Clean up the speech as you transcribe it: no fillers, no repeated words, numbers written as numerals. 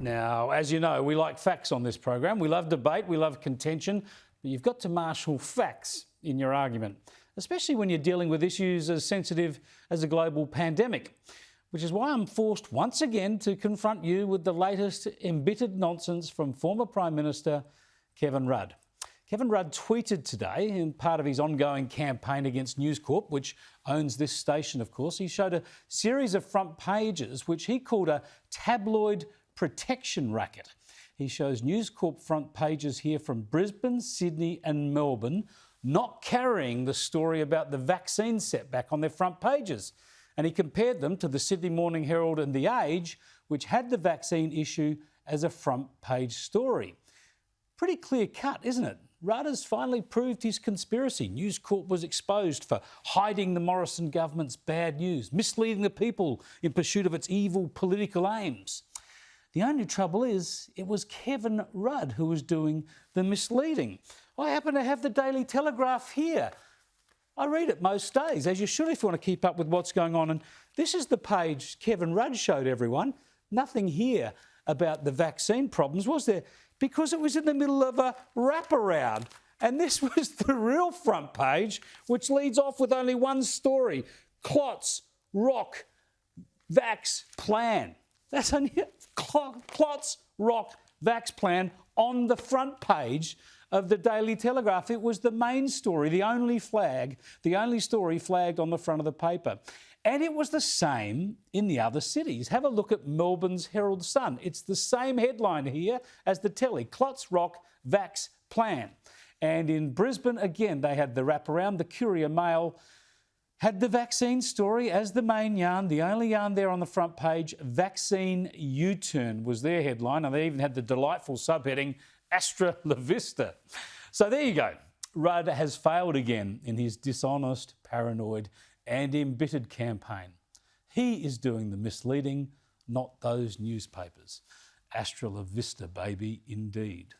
Now, as you know, we like facts on this program. We love debate, we love contention, but you've got to marshal facts in your argument, especially when you're dealing with issues as sensitive as a global pandemic, which is why I'm forced once again to confront you with the latest embittered nonsense from former Prime Minister Kevin Rudd. Kevin Rudd tweeted today, in part of his ongoing campaign against News Corp, which owns this station, of course. He showed a series of front pages which he called a tabloid protection racket. He shows News Corp front pages here from Brisbane, Sydney and Melbourne not carrying the story about the vaccine setback on their front pages. And he compared them to the Sydney Morning Herald and The Age, which had the vaccine issue as a front page story. Pretty clear cut, isn't it? Rudd has finally proved his conspiracy. News Corp was exposed for hiding the Morrison government's bad news, misleading the people in pursuit of its evil political aims. The only trouble is, it was Kevin Rudd who was doing the misleading. I happen to have the Daily Telegraph here. I read it most days, as you should if you want to keep up with what's going on. And this is the page Kevin Rudd showed everyone. Nothing here about the vaccine problems, was there? Because it was in the middle of a wraparound. And this was the real front page, which leads off with only one story. Clots, rock, vax, plan. That's only it. Clots, rock, vax, plan on the front page of the Daily Telegraph. It was the main story, the only story flagged on the front of the paper. And it was the same in the other cities. Have a look at Melbourne's Herald Sun. It's the same headline here as the telly. Clots, rock, vax, plan. And in Brisbane, again, they had the wraparound. The Courier Mail had the vaccine story as the main yarn. The only yarn there on the front page, vaccine U-turn was their headline. And they even had the delightful subheading, Astra La Vista. So there you go. Rudd has failed again in his dishonest, paranoid and embittered campaign. He is doing the misleading, not those newspapers. Astra La Vista, baby, indeed.